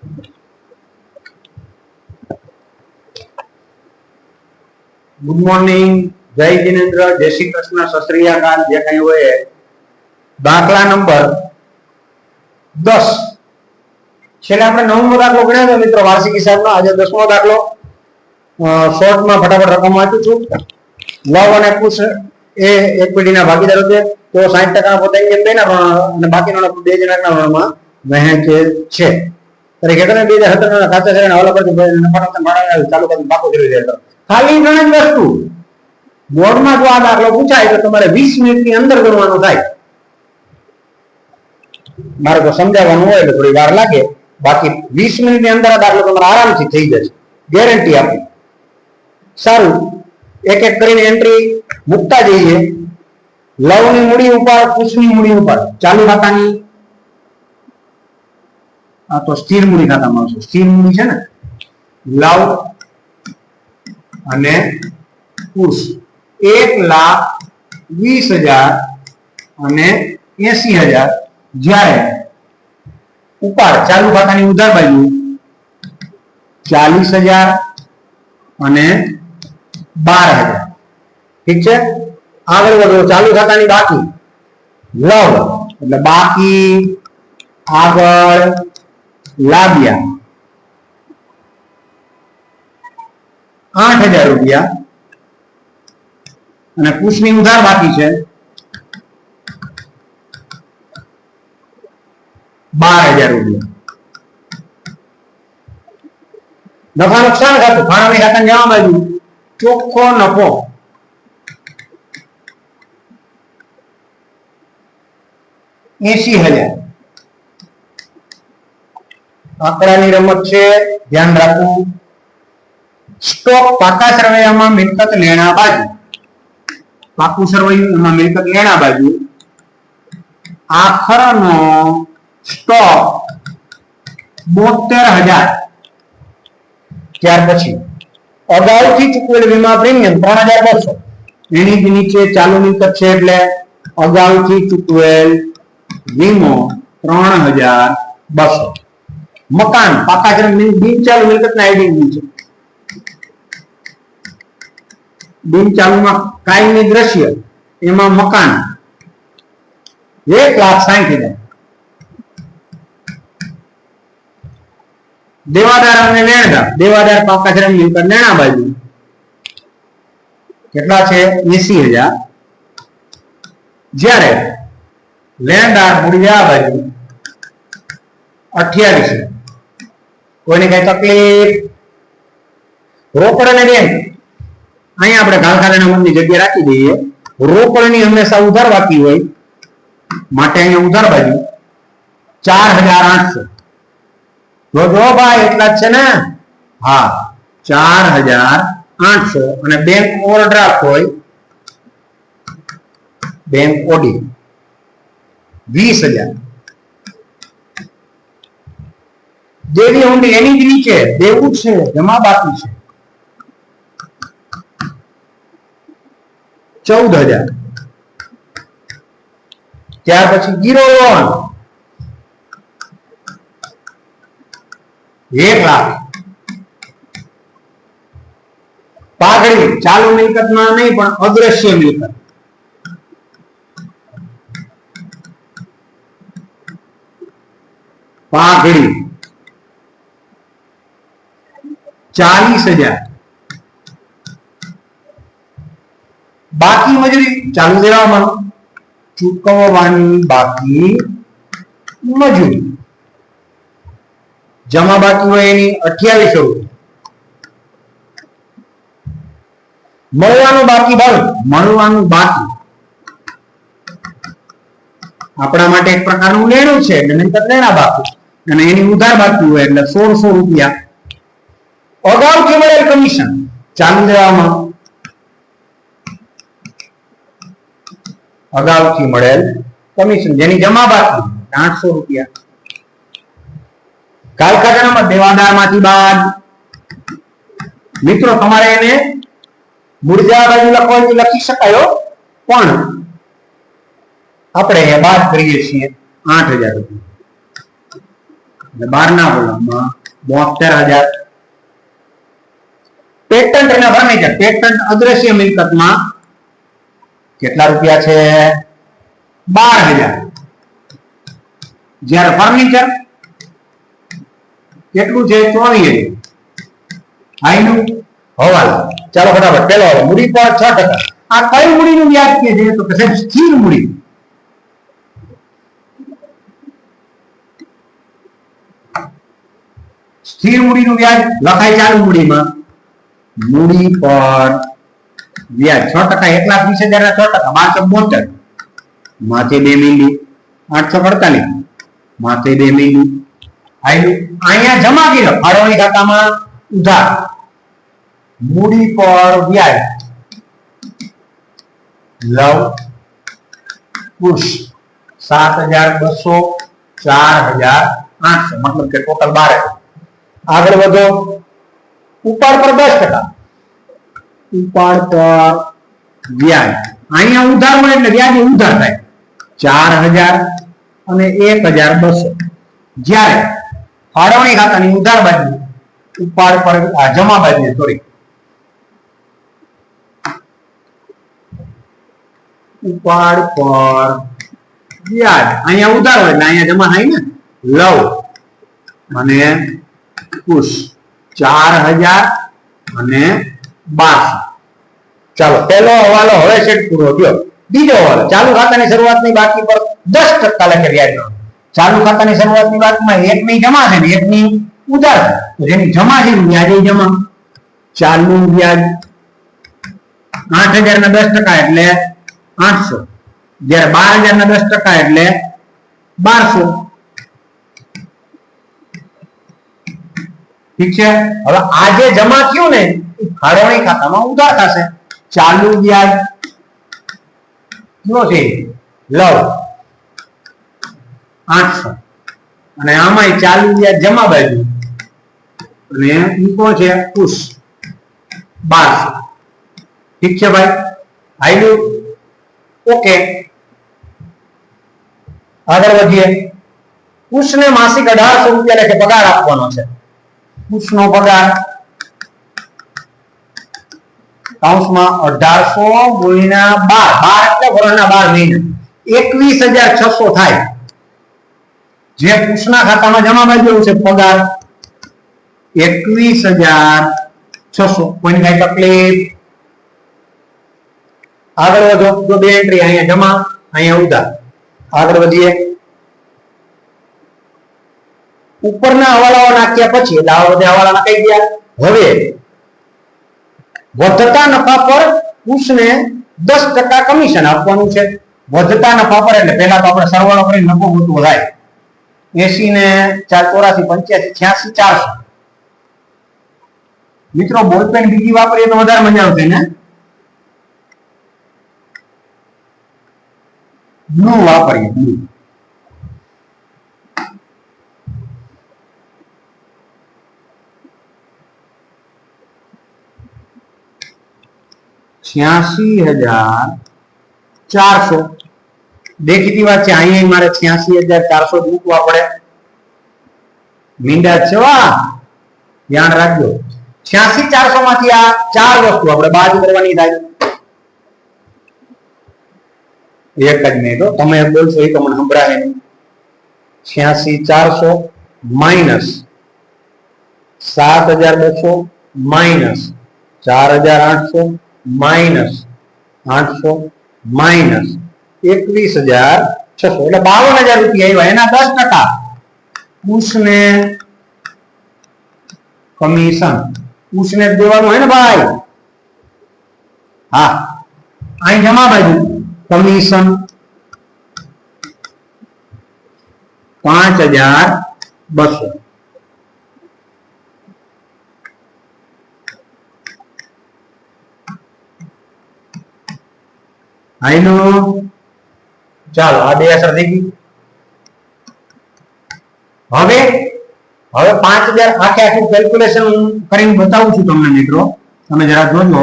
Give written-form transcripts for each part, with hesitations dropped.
Good morning, જય જીનેન્દ્ર, જય શ્રી કૃષ્ણ, સત શ્રી અકાલ, જે કઈ હોય. દાખલા નંબર 10 છેલ્લે આપણે 9મો દાખલો ગણ્યો હતો મિત્રો વાર્ષિક હિસાબનો. આજે 10મો દાખલો. શોર્ટમાં ફટાફટ રકમ વાંચું છું. લવ અને કુશ એ એક પેઢીના ભાગીદારો છે. તો 60% પોતાની જેમ બેના અને બાકીનો 2 જણાના ઋણમાં વહેંચે છે. તરીકે 2017 ખાતા છે અને ઓલા પરથી ચાલુ કરીને પાકો કરી દે. ખાલી 3 જ વસ્તુ બોર્ડમાં જો આ દાખલો પૂછાય તો તમારે 20 મિનિટની અંદર ગણવાનું થાય. મારે તો સમજાવવાનું હોય એટલે થોડી વાર લાગે, બાકી 20 મિનિટની અંદર આ દાખલો તમારે આરામથી થઈ જશે, ગેરંટી આપી. સારું, એક એક કરીને એન્ટ્રી મૂકતા જઈએ. લવની મૂડી ઉપાડ, કુશની મૂડી ઉપાડ. ચાલુ ખાતાની આ તો સ્થિર મૂડી ખાતામાં આવશે. સ્થિર મૂડી છે ને, લવ અને કુશ 1,20,000 અને 80,000. જ્યારે ઉપાડ ચાલુ ખાતાની ઉધાર બાજુ 40,000 અને 12,000. ઠીક છે, આગળ વધો. ચાલુ ખાતાની બાકી લવ એટલે બાકી આગળ લાવ્યા 8,000 રૂપિયા અને કુશની ઉધાર બાકી છે 12,000 રૂપિયા. નફા નુકસાન ખાતું ફાળવણી ખાતાની જવા બાજુ ચોખ્ખો નફો 80,000. આંકડાની રમત છે, ધ્યાન રાખવું. સ્ટોક પાકા સરવૈયામાં મિલકત લેણા બાજુ, પાકું સરવૈયું એમાં મિલકત લેણા બાજુ આખરનો સ્ટોક 72,000. ત્યાર પછી અગાઉથી ચૂકવેલ વીમા પ્રીમિયમ 3,200. એની જ નીચે ચાલુ મિલકત છે એટલે અગાઉથી ચૂકવેલ વીમો 3,200. મકાન પાકા બિનચાલુ મિલકતના આઈડી નીચે બિનચાલુમાં કાયમી દ્રશ્ય એમાં મકાન 1,60,000. દેવાદાર અને લેણદાર, દેવાદાર પાકા શ્રમ મિલકત લેણા બાજુ કેટલા છે 80,000. જ્યારે લેણદાર મૂડી આ બાજુ 28,000. કોઈને કઈ તકલીફ? રોકડ અને બેંક અહીંયા આપણે ઘાલખાતાના મનની જગ્યા રાખી દઈએ. રોકડની હંમેશા ઉધાર બાકી હોય માટે અહીંયા ઉધાર બાજુ 4,800. જો ભાઈ એટલા જ છે ને? હા, 4,800. અને બેંક ઓવરડ્રાફ્ટ હોય, બેંક ઓડી 20,000. દેવી હુંડી એની જ નીચે દેવું છે, જમા બાકી છે 14,000. ત્યાર પછી ગીરો લોન 1,00,000. પાઘડી ચાલુ મિલકતમાં નહીં પણ અદ્રશ્ય મિલકત પાઘડી 40,000. બાકી મજૂરી ચાલુ દેવામાં ચૂકવવાની બાકી મજૂરી જમા બાકી હોય એની 2800 રૂપિયા. મળવાનું બાકી ભાવ, મળવાનું બાકી આપણા માટે એક પ્રકારનું લેણું છે એટલે મિલકત લેણા બાકી અને એની ઉધાર બાકી હોય એટલે 1,600 રૂપિયા. અગાઉથી મળેલ કમિશન ચાલુ દેવામાં અગાઉથી મળેલ કમિશન જેની જમા બાકી 800 રૂપિયા. કાલખાતામાં દેવાદારમાંથી બાદ મિત્રો તમારે એને મૂળજા બાજુ લખવાની લખી શકાય, પણ આપણે બાદ કરીએ છીએ 8,000 રૂપિયા. 12 ના બોલમાં 72,000. પેટન્ટ અને ફર્નિચર. પેટન્ટ અદ્રશ્ય મિલકતમાં કેટલા રૂપિયા છે? 12,000. જ્યારે ફર્નિચર કેટલું છે? 24,000. આઈનું હવાલો. ચાલો ફટાફટ પેલો હવાલો. મૂડી પર 6%. આ કઈ મૂડીનું વ્યાજ કે છે? તો કે સાહેબ સ્થિર મૂડી. સ્થિર મૂડીનું વ્યાજ લખાય ચાલુ મૂડીમાં. મૂડી પર વ્યાજ 6%. 1,20,000 ના 6%. 1272 માથે 2 મીંડું. 848 માથે 2 મીંડું. અહીંયા જમા કર્યો ફાળવણી ખાતામાં ઉધાર. મૂડી પર વ્યાજ લવ કુશ 7,200 4,800 મતલબ કે ટોટલ 12. આગળ વધો. ઉપાડ પર 10%. ઉપાડ પર વ્યાજ અહીંયા ઉધાર હોય એટલે વ્યાજ ઉધાર થાય 4,000 અને 1,200. જ્યારે ફાળવણી ખાતાની ઉધાર બાજુ ઉપાડ પર જમા બાજુ સોરી ઉપાડ પર વ્યાજ અહીંયા ઉધાર હોય એટલે અહીંયા જમા થાય ને. લવ અને કુશ 4,000 અને 1200. ચાલો પહેલો હવાલો હવે સેટ પૂરો થયો. બીજો હવાલો ચાલુ ખાતાની શરૂઆતની બાકી પર 10% લખે વ્યાજનો. ચાલુ ખાતાની શરૂઆતની બાકીમાં એકની જમા છે ને એકની ઉધાર છે. તો જેની જમા છે વ્યાજ જમા. ચાલુ વ્યાજ 8,000 ના 10% એટલે 800. જ્યારે 12,000 ના 10% એટલે 1200. ઠીક છે. હવે આ જે જમા થયું ને એ ફાળવણી ખાતામાં ઉધાર થશે. ચાલુ વ્યાજ કેટલો છે? લવ 800 અને આમાં ચાલુ વ્યાજ જમા બાજુ અને ઈ કોણ છે? કુશ 1200. ઠીક છે ભાઈ. આયલું ઓકે. આગળ વધીએ. કુશને માસિક 1,800 રૂપિયા લેખે પગાર આપવાનો છે. કુશનો પગાર કૌંસમાં 1,800 ગુણ્યા 12 એટલે વર્ષના 12 મહિના 21,600 થાય. જે કુશના ખાતામાં જમા બાજુ છે પગાર 21,600. કોઈની કઈ તકલીફ? આગળ વધો. જો બે એન્ટ્રી અહીંયા જમા અહીંયા ઉધાર. આગળ વધીએ. ઉપરના હવાલાઓ નાખ્યા પછી એટલે આ બધા હવાલા નાખી ગયા. હવે વધતા નફા પર કુશને 10% કમિશન આપવાનું છે. વધતા નફા પર એટલે પહેલા તો આપણે સરવાળો કરીને નફો મોટો થાય. 80 ને 4 84 85 86 400. મિત્રો બોલપેન બીજી વાપરીએ તો વધારે મજા આવશે ને. બ્લુ વાપરીએ. બ્લુ 86,400. દેખીતી વાત છે. અહીંયા મારે 86,400 મૂકવા પડે. મીંડા છે વા ધ્યાન રાખજો. 86,400 માંથી આ ચાર વસ્તુ આપણે બાદ કરવાની થાય. એક જ મિનિટ તમે બોલશો એ તો મને સંભળાય નહીં. 86,400 માઇનસ 7,200 માઇનસ 4,800 માઇનસ 800 માઇનસ 21,600 એટલે 52,000 રૂપિયા આવ્યા. એના 10% કુશને કમિશન. કુશને દેવાનું હોય ને ભાઈ. હા અહીં જમા બાજુ કમિશન 5,200. આઈનો ચાલો આ બે અસર થઈ ગઈ. હવે 5,000 આખે આખું કેલ્ક્યુલેશન કરીને બતાવું છું તમને મિત્રો. તમે જરા જોજો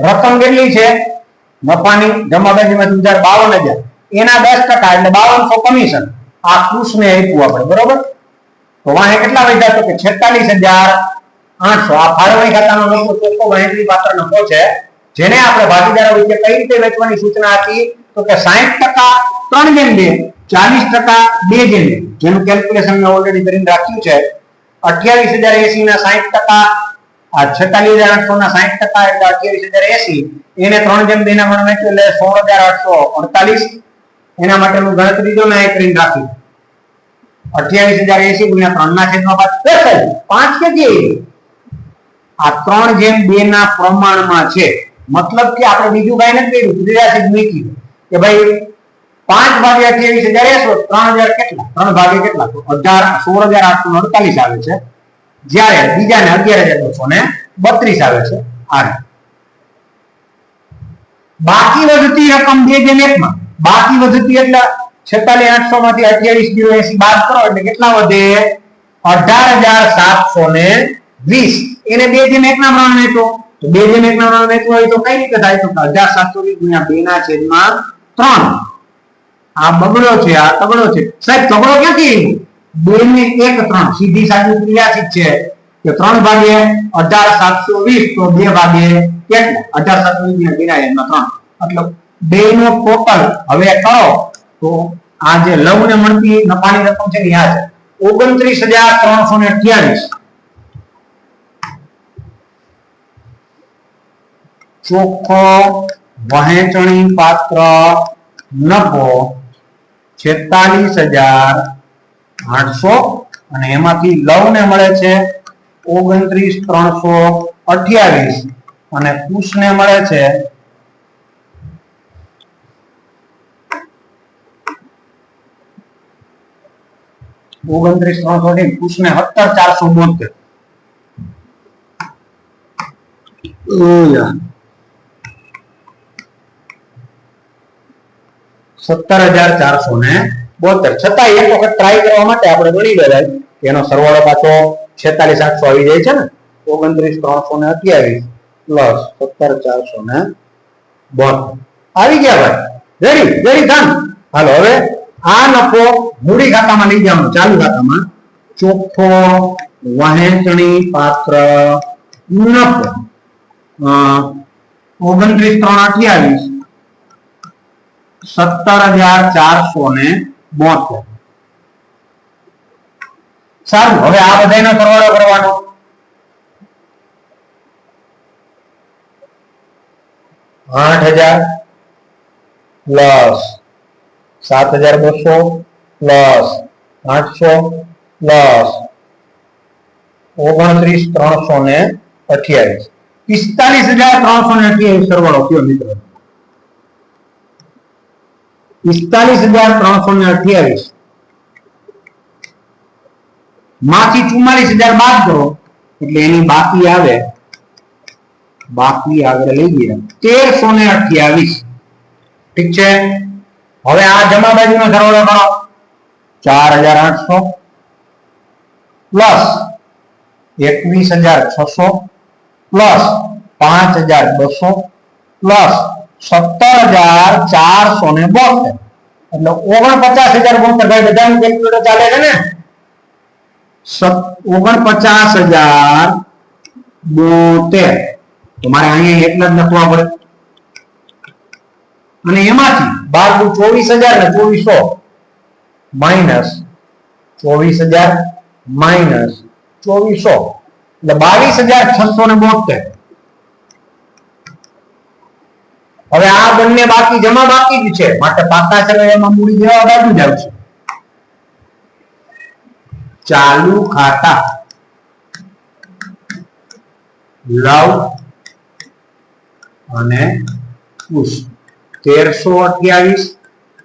રકમ કેટલી છે નફાની. જમા બાજુમાંથી ઉધાર 52,000 એના 10% એટલે 5200 કમિશન. આ કૃષ્ણે આપ્યું આપણે, બરોબર? તો વાહે કેટલા વધ્યા? તો કે 46,800. આ ફાળવણી ખાતાનો નફો ચોખ્ખો વહેંચણી પાત્ર નફો છે, જેને આપણે ભાગીદારો વચ્ચે કઈ રીતે વેચવાની સૂચના આપી? તો કે 60% 3:2, 40% 2:2, જેનું કેલ્ક્યુલેશન મેં ઓલરેડી કરીને રાખ્યું છે. 28,080 ના 60%, આ 46,800 ના 60% એટલે 28,080, એને 3:2 ના ગણ વેચ્યું એટલે 16,848. એના માટેનું ગણતરી જો મેં કરીને રાખી, 28,080 ગુણ્યા 3 ના છેદમાં 5 કેજી આ 3:2 ના પ્રમાણમાં છે. મતલબ કે આપણે બીજું કઈ નથી કર્યું, ત્રિરાશી મૂકી કે ભાઈ 5 ભાગે 28,080, 3000 કેટલા? 3 ભાગે કેટલા? તો 16,848 આવે છે, જ્યારે બીજાને 11,232 આવે છે. આ બાકી વધતી રકમ 2:1 માં, બાકી વધતી એટલે 46,800 માંથી 28,080 બાદ કરો એટલે કેટલા વધે? 18,720. એને 2:1 ના પ્રમાણે વેચો, તો 2:1 ના પ્રમાણે વેચવું હોય તો કઈ રીતે થાય? તો 18,720 ગુણ્યા 2 ના છેદમાં 3. આ બગડો છે, આ તગડો છે. સાહેબ તગડો ક્યાંથી? 2 ને 1 3, સીધી સાદી ક્રિયાથી છે કે 3 ભાગે 18,720, તો 2 ભાગે કેટલા? 18,720 ગુણ્યા 2 ના છેદમાં 3, એટલે 2 નો ટોટલ હવે કરો તો આ જે લવ ને મળતી નફાની રકમ છે ને આ છે 29,328. ચોખ્ખો વહેંચણી પાત્ર નફો 46,800 અને એમાંથી લવ ને મળે છે 29,328 અને કુશ ને મળે છે 29,328, કુશ ને 17,472. 17,472. છતાં એક વખત ટ્રાય કરવા માટે આપણે ગણી લેવાય કે એનો સરવાળો પાછો 46,800 આવી જાય છે ને, 29,328 પ્લસ 17,472 આવી ગયા ભાઈ. Ready done. હાલો હવે આ નફો મૂડી ખાતામાં લઈ જવાનો, ચાલુ ખાતામાં. ચોખ્ખો વહેંચણી પાત્ર નફો 29,328 17,472. સારું, હવે આ બધાનો સરવાળો કરવાનો. $8,000 પ્લસ 7,200 પ્લસ 800 પ્લસ 29,328, 45,328 સરવાળો કયો મિત્રો? 45,328 માંથી 44,000 બાદ કરો એટલે એની બાકી આવે આગળ લઈ ગયા 1,328. ઠીક છે. હવે આ જમા બાજુનો સરવાળો કરો. 4,800 પ્લસ 21,600 પ્લસ 5,200 પ્લસ 17,472 એટલે 49,072. ભાઈ બધાનું કેલ્ક્યુલેટર ચાલે છે ને? 49,072. તો મારે અહીંયા એટલા જ લખવા પડે અને એમાંથી 12 24,000 ને 2400 માઇનસ 24,000 માઇનસ 2400 એટલે 22,672. હવે આ બંને બાકી જમા બાકી જ છે, માટે પાકા સરવાળામાં મૂડી જવા બાજુ જ આવશે. ચાલુ ખાતા લવ અને કુશ 1,328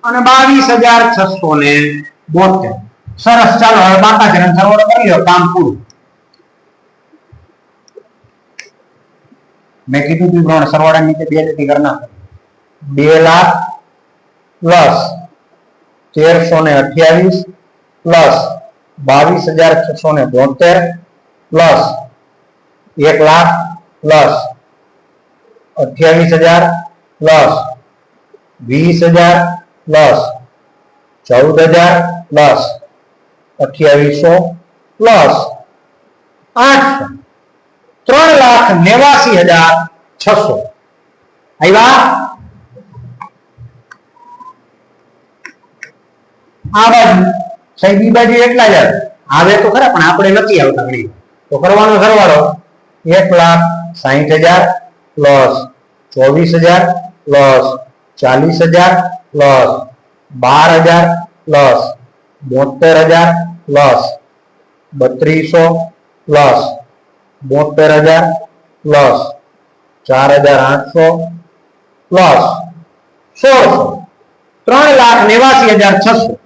અને 22,672. સરસ. ચાલો હવે બાકા છે સરવાળો કરી લો, કામ પૂરું. મેં કીધું તું પ્રમાણે સરવાળા નીચે 2 લીટી કરી નાખો. 2 lakh plus 1,328 plus 22,672 plus 1 lakh plus 28,000 plus 20,000 plus 14,000 plus 2800 plus 800 3,89,600 આવ્યા. આ બાજુ સાહેબ બી બાજુ એટલા જ આવે તો ખરા, પણ આપણે નથી આવતા ઘણી, તો કરવાનો સરવાળો 1,60,000 plus 24,000 plus 40,000 plus 12,000 plus 72,000 plus 3200 plus 72,000 plus 4,800 plus 1600 3,89,600.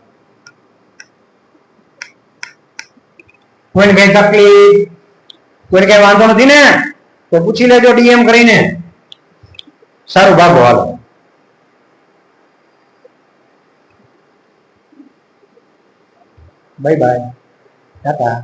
કોઈને કઈ તકલીફ, કોઈને કઈ વાંધો નથી ને તો પૂછી લેજો ડીએમ કરીને. સારું ભાગો હાલો. Bye bye, Tata.